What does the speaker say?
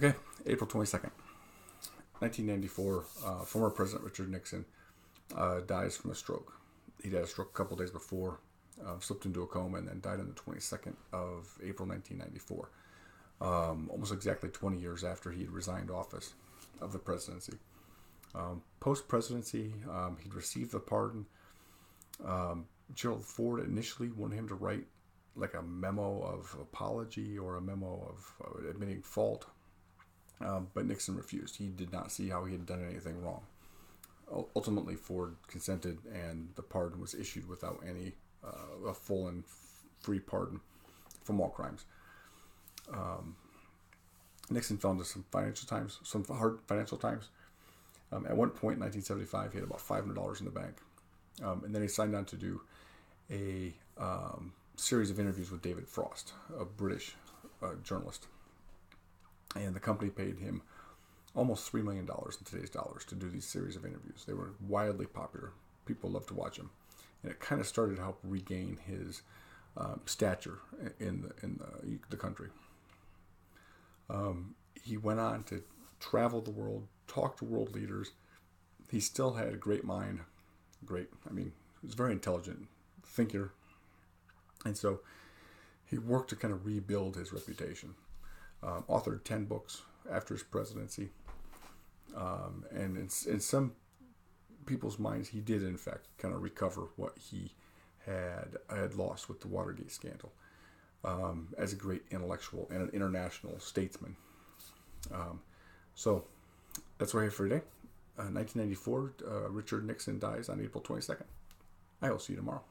Okay, April 22nd, 1994, former President Richard Nixon dies from a stroke. He'd had a stroke a couple days before, slipped into a coma, and then died on the 22nd of April 1994, almost exactly 20 years after he had resigned office of the presidency. Post-presidency, he'd received the pardon. Gerald Ford initially wanted him to write like a memo of apology or a memo of admitting fault. But Nixon refused. He did not see how he had done anything wrong. Ultimately, Ford consented, and the pardon was issued without any a full and free pardon from all crimes. Nixon fell into some hard financial times. At one point in 1975, he had about $500 in the bank, and then he signed on to do a series of interviews with David Frost, a British journalist. And the company paid him almost $3 million in today's dollars to do these series of interviews. They were wildly popular. People loved to watch him. And it kind of started to help regain his stature in the country. He went on to travel the world, talk to world leaders. He still had a great mind. He was a very intelligent thinker. And so he worked to kind of rebuild his reputation. Authored 10 books after his presidency. And in some people's minds, he did, in fact, kind of recover what he had lost with the Watergate scandal as a great intellectual and an international statesman. So that's what I have for today. 1994, Richard Nixon dies on April 22nd. I will see you tomorrow.